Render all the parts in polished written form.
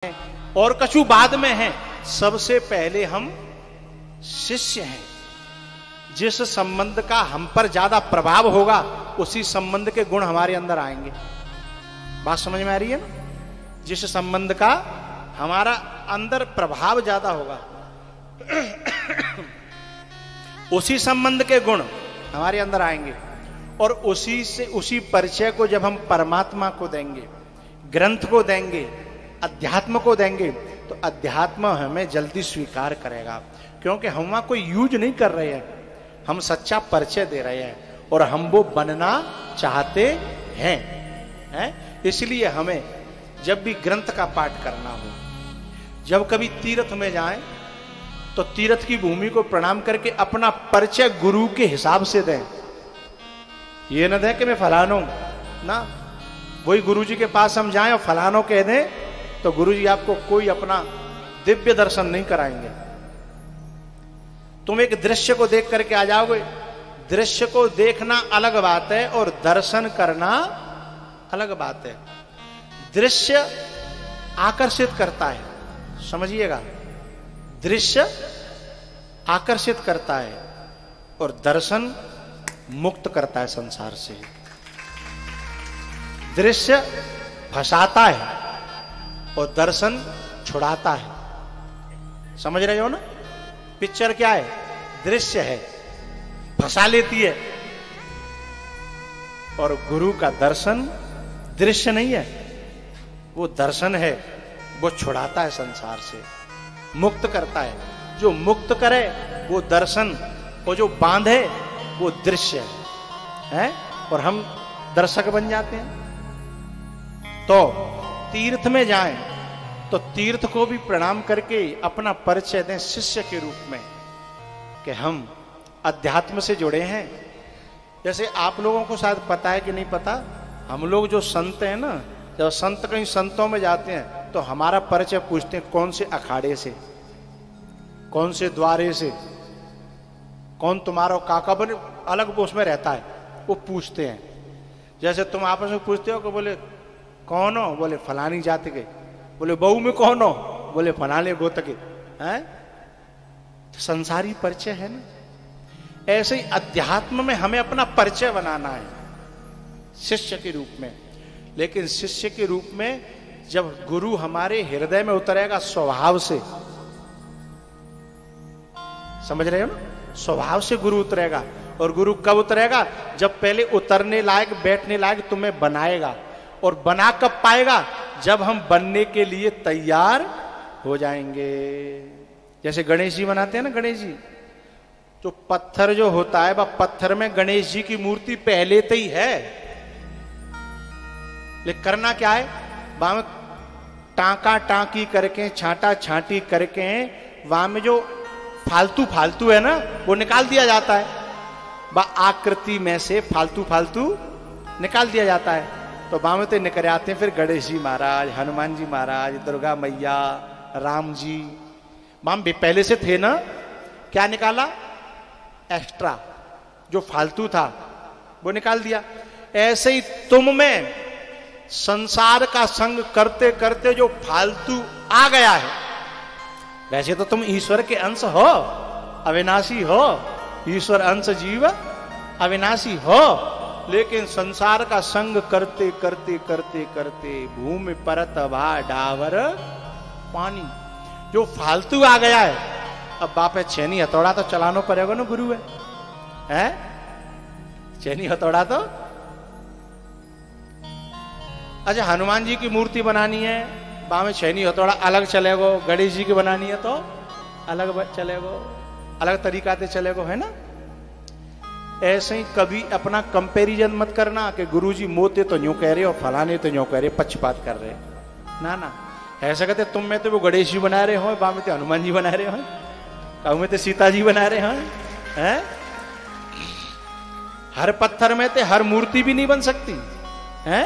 और कछु बाद में है। सबसे पहले हम शिष्य हैं। जिस संबंध का हम पर ज्यादा प्रभाव होगा उसी संबंध के गुण हमारे अंदर आएंगे। बात समझ में आ रही है ना? जिस संबंध का हमारा अंदर प्रभाव ज्यादा होगा उसी संबंध के गुण हमारे अंदर आएंगे। और उसी परिचय को जब हम परमात्मा को देंगे, ग्रंथ को देंगे, अध्यात्म को देंगे, तो अध्यात्म हमें जल्दी स्वीकार करेगा। क्योंकि हम वहां कोई यूज नहीं कर रहे हैं, हम सच्चा परिचय दे रहे हैं और हम वो बनना चाहते हैं। इसलिए हमें जब भी ग्रंथ का पाठ करना हो, जब कभी तीर्थ में जाएं, तो तीर्थ की भूमि को प्रणाम करके अपना परिचय गुरु के हिसाब से दें। ये न दें कि मैं फलानो ना, वही गुरु जी के पास हम जाएं और फलानो कह दें तो गुरु जी आपको कोई अपना दिव्य दर्शन नहीं कराएंगे। तुम एक दृश्य को देख करके आ जाओगे। दृश्य को देखना अलग बात है और दर्शन करना अलग बात है। दृश्य आकर्षित करता है, समझिएगा, दृश्य आकर्षित करता है और दर्शन मुक्त करता है संसार से। दृश्य फंसाता है और दर्शन छुड़ाता है। समझ रहे हो ना? पिक्चर क्या है? दृश्य है, फंसा लेती है। और गुरु का दर्शन दृश्य नहीं है, वो दर्शन है, वो छुड़ाता है संसार से, मुक्त करता है। जो मुक्त करे वो दर्शन, और जो बांधे वो दृश्य है। और हम दर्शक बन जाते हैं। तो तीर्थ में जाएं तो तीर्थ को भी प्रणाम करके अपना परिचय दें शिष्य के रूप में कि हम अध्यात्म से जुड़े हैं। जैसे आप लोगों को शायद पता है कि नहीं पता, हम लोग जो संत हैं ना, जब संत कहीं संतों में जाते हैं तो हमारा परिचय पूछते हैं, कौन से अखाड़े से, कौन से द्वारे से, कौन तुम्हारा काका बने, अलग उसमें रहता है, वो पूछते हैं। जैसे तुम आपस में पूछते हो कि बोले कौन हो, बोले फलानी जाति के, बोले बहू में कौन हो, बोले फलाने गोत के हैं। तो संसारी परिचय है ना। ऐसे ही अध्यात्म में हमें अपना परिचय बनाना है शिष्य के रूप में। लेकिन शिष्य के रूप में जब गुरु हमारे हृदय में उतरेगा स्वभाव से, समझ रहे हो ना? स्वभाव से गुरु उतरेगा। और गुरु कब उतरेगा? जब पहले उतरने लायक, बैठने लायक तुम्हें बनाएगा। और बना कब पाएगा? जब हम बनने के लिए तैयार हो जाएंगे। जैसे गणेश जी बनाते हैं ना, गणेश जी, तो पत्थर जो होता है, वह पत्थर में गणेश जी की मूर्ति पहले तो ही है। लेकिन करना क्या है? वहां में टांका टांकी करके, छांटा छांटी करके, वहां में जो फालतू फालतू है ना, वो निकाल दिया जाता है। वह आकृति में से फालतू फालतू निकाल दिया जाता है। तो वहां तो निकल आते हैं फिर गणेश जी महाराज, हनुमान जी महाराज, दुर्गा मैया, राम जी। वहां भी पहले से थे ना। क्या निकाला? एक्स्ट्रा, जो फालतू था वो निकाल दिया। ऐसे ही तुम में संसार का संग करते करते जो फालतू आ गया है, वैसे तो तुम ईश्वर के अंश हो, अविनाशी हो, ईश्वर अंश जीव अविनाशी हो। लेकिन संसार का संग करते करते करते करते भूमि परत भा डावर पानी, जो फालतू आ गया है, अब बाप है छेनी हथौड़ा तो चलाना पड़ेगा ना, गुरु है? छेनी हथौड़ा तो। अच्छा, हनुमान जी की मूर्ति बनानी है, वहां में छेनी हथौड़ा अलग चलेगो। गणेश जी की बनानी है तो अलग चलेगो, अलग तरीका से चलेगो, है ना? ऐसे ही कभी अपना कंपैरिजन मत करना कि गुरुजी मोते तो यूं कह रहे हो, फलाने तो यूं कह रहे, पक्षपात कर रहे। ना ना, ऐसा कहते तुम में तो वो गणेश जी बना रहे हो, वहां में तो हनुमान जी बना रहे हो, कहूं में तो सीता जी बना रहे हैं। हर पत्थर में तो हर मूर्ति भी नहीं बन सकती है।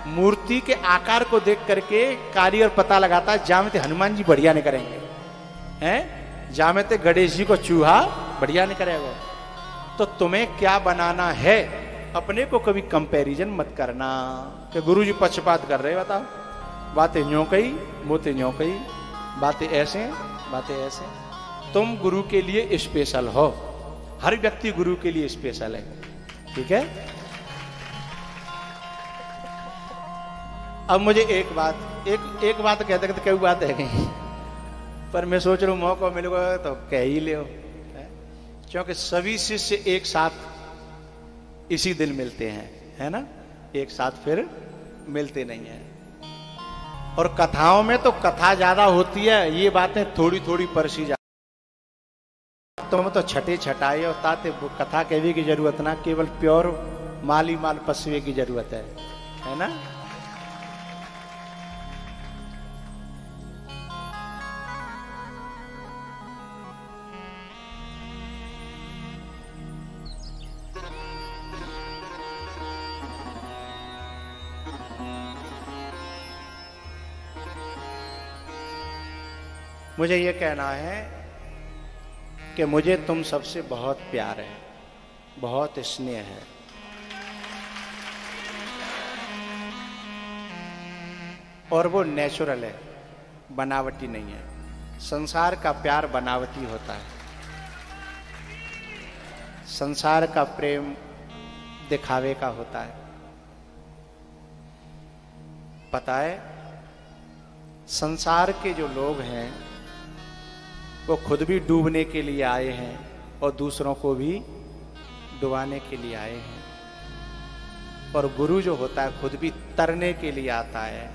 मूर्ति के आकार को देख करके कारीगर पता लगाता है, जहां में तो हनुमान जी बढ़िया नहीं करेंगे हैं, जहां में तो गणेश जी को चूहा बढ़िया नहीं करेगा। तो तुम्हें क्या बनाना है, अपने को कभी कंपैरिजन मत करना कि गुरुजी पक्षपात कर रहे, बताओ बातें यूं कही, मोते यूं कही, बातें ऐसे, बातें ऐसे। तुम गुरु के लिए स्पेशल हो, हर व्यक्ति गुरु के लिए स्पेशल है, ठीक है। अब मुझे एक बात कहते कहते कई बात है कहीं, पर मैं सोच रहा हूं मौका मिलेगा तो कह ही ले, क्योंकि सभी शिष्य एक साथ इसी दिन मिलते हैं, है ना, एक साथ फिर मिलते नहीं है। और कथाओं में तो कथा ज्यादा होती है, ये बातें थोड़ी थोड़ी परसी जाती, तो मैं तो छठे छटाए और ताते कथा कहने की जरूरत ना, केवल प्योर माली माल पसवे की जरूरत है ना। मुझे ये कहना है कि मुझे तुम सबसे बहुत प्यार है, बहुत स्नेह है। और वो नेचुरल है, बनावटी नहीं है। संसार का प्यार बनावटी होता है, संसार का प्रेम दिखावे का होता है। पता है, संसार के जो लोग हैं वो खुद भी डूबने के लिए आए हैं और दूसरों को भी डुबाने के लिए आए हैं। और गुरु जो होता है खुद भी तरने के लिए आता है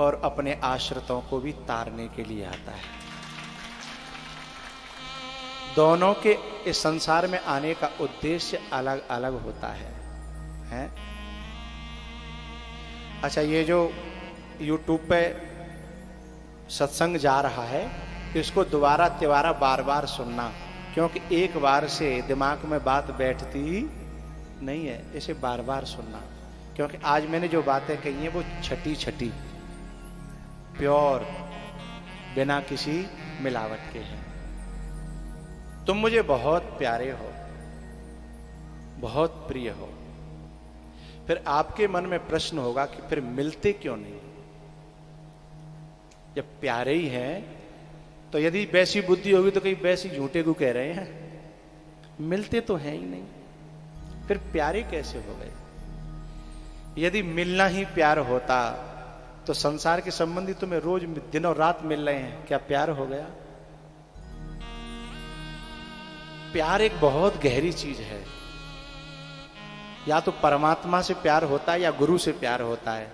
और अपने आश्रितों को भी तारने के लिए आता है। दोनों के इस संसार में आने का उद्देश्य अलग अलग होता है? अच्छा, ये जो YouTube पे सत्संग जा रहा है, इसको दोबारा तिबारा बार बार सुनना, क्योंकि एक बार से दिमाग में बात बैठती ही नहीं है। इसे बार बार सुनना, क्योंकि आज मैंने जो बातें कही हैं वो छठी छठी प्योर, बिना किसी मिलावट के हैं। तुम मुझे बहुत प्यारे हो, बहुत प्रिय हो। फिर आपके मन में प्रश्न होगा कि फिर मिलते क्यों नहीं? जब प्यारे ही हैं तो यदि वैसी बुद्धि होगी तो कहीं वैसी झूठे को कह रहे हैं, मिलते तो हैं ही नहीं, फिर प्यारे कैसे हो गए? यदि मिलना ही प्यार होता तो संसार के संबंधी तुम्हें रोज दिनों रात मिल रहे हैं, क्या प्यार हो गया? प्यार एक बहुत गहरी चीज है। या तो परमात्मा से प्यार होता है, या गुरु से प्यार होता है,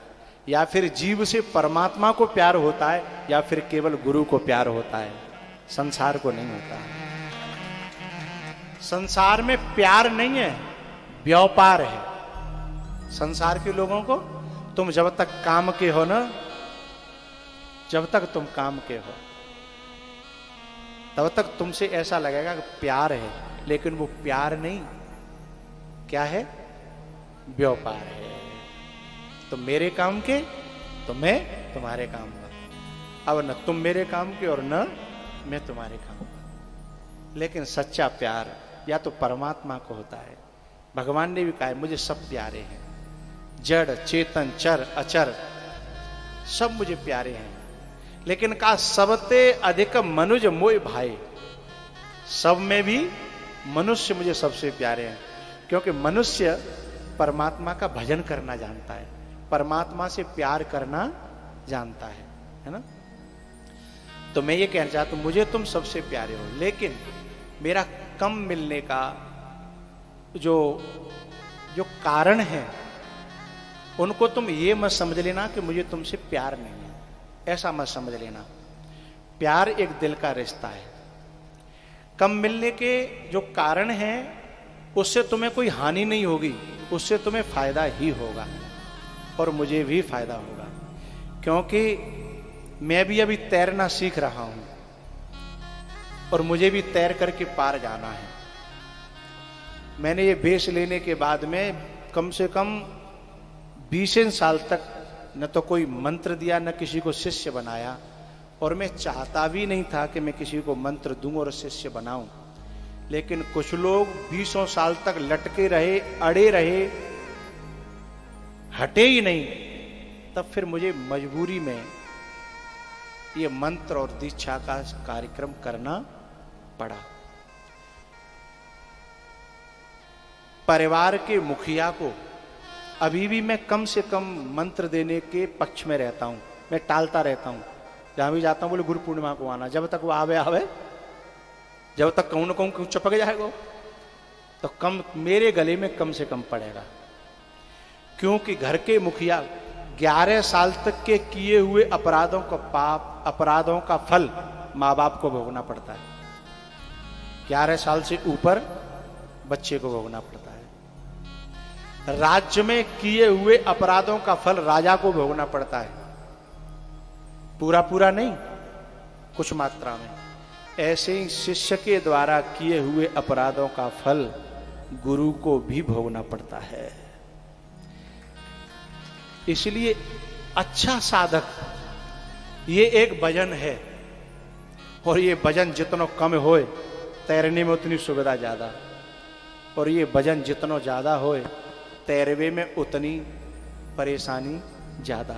या फिर जीव से परमात्मा को प्यार होता है, या फिर केवल गुरु को प्यार होता है, संसार को नहीं होता। संसार में प्यार नहीं है, व्यापार है। संसार के लोगों को तुम जब तक काम के हो ना, जब तक तुम काम के हो तब तक तुमसे ऐसा लगेगा कि प्यार है, लेकिन वो प्यार नहीं, क्या है? व्यापार है। तो मेरे काम के तो मैं तुम्हारे काम का, अब न तुम मेरे काम के और न मैं तुम्हारे काम का। लेकिन सच्चा प्यार या तो परमात्मा को होता है। भगवान ने भी कहा है, मुझे सब प्यारे हैं, जड़ चेतन चर अचर सब मुझे प्यारे हैं। लेकिन कहा सबते अधिक मनुज मोय भाई, सब में भी मनुष्य मुझे सबसे प्यारे हैं, क्योंकि मनुष्य परमात्मा का भजन करना जानता है, परमात्मा से प्यार करना जानता है ना। तो मैं ये कहना चाहता हूं, मुझे तुम सबसे प्यारे हो, लेकिन मेरा कम मिलने का जो कारण है उनको तुम ये मत समझ लेना कि मुझे तुमसे प्यार नहीं है, ऐसा मत समझ लेना। प्यार एक दिल का रिश्ता है। कम मिलने के जो कारण हैं उससे तुम्हें कोई हानि नहीं होगी, उससे तुम्हें फायदा ही होगा, और मुझे भी फायदा होगा, क्योंकि मैं भी अभी तैरना सीख रहा हूं और मुझे भी तैर करके पार जाना है। मैंने ये वेश लेने के बाद में कम से कम 20 साल तक न तो कोई मंत्र दिया, न किसी को शिष्य बनाया, और मैं चाहता भी नहीं था कि मैं किसी को मंत्र दूं और शिष्य बनाऊं। लेकिन कुछ लोग 20 साल तक लटके रहे, अड़े रहे, हटे ही नहीं, तब फिर मुझे मजबूरी में ये मंत्र और दीक्षा का कार्यक्रम करना पड़ा। परिवार के मुखिया को अभी भी मैं कम से कम मंत्र देने के पक्ष में रहता हूं, मैं टालता रहता हूं। जहां भी जाता हूं बोले गुरु पूर्णिमा को आना, जब तक वो आवे जब तक कहूं ना कहूं चपक जाएगा तो कम मेरे गले में कम से कम पड़ेगा। क्योंकि घर के मुखिया 11 साल तक के किए हुए अपराधों का पाप, अपराधों का फल माँ बाप को भोगना पड़ता है। 11 साल से ऊपर बच्चे को भोगना पड़ता है। राज्य में किए हुए अपराधों का फल राजा को भोगना पड़ता है, पूरा पूरा नहीं, कुछ मात्रा में। ऐसे ही शिष्य के द्वारा किए हुए अपराधों का फल गुरु को भी भोगना पड़ता है। इसलिए अच्छा साधक, ये एक भजन है, और ये भजन जितना कम होए तैरने में उतनी सुविधा ज्यादा, और ये भजन जितना ज्यादा होए तैरवे में उतनी परेशानी ज्यादा।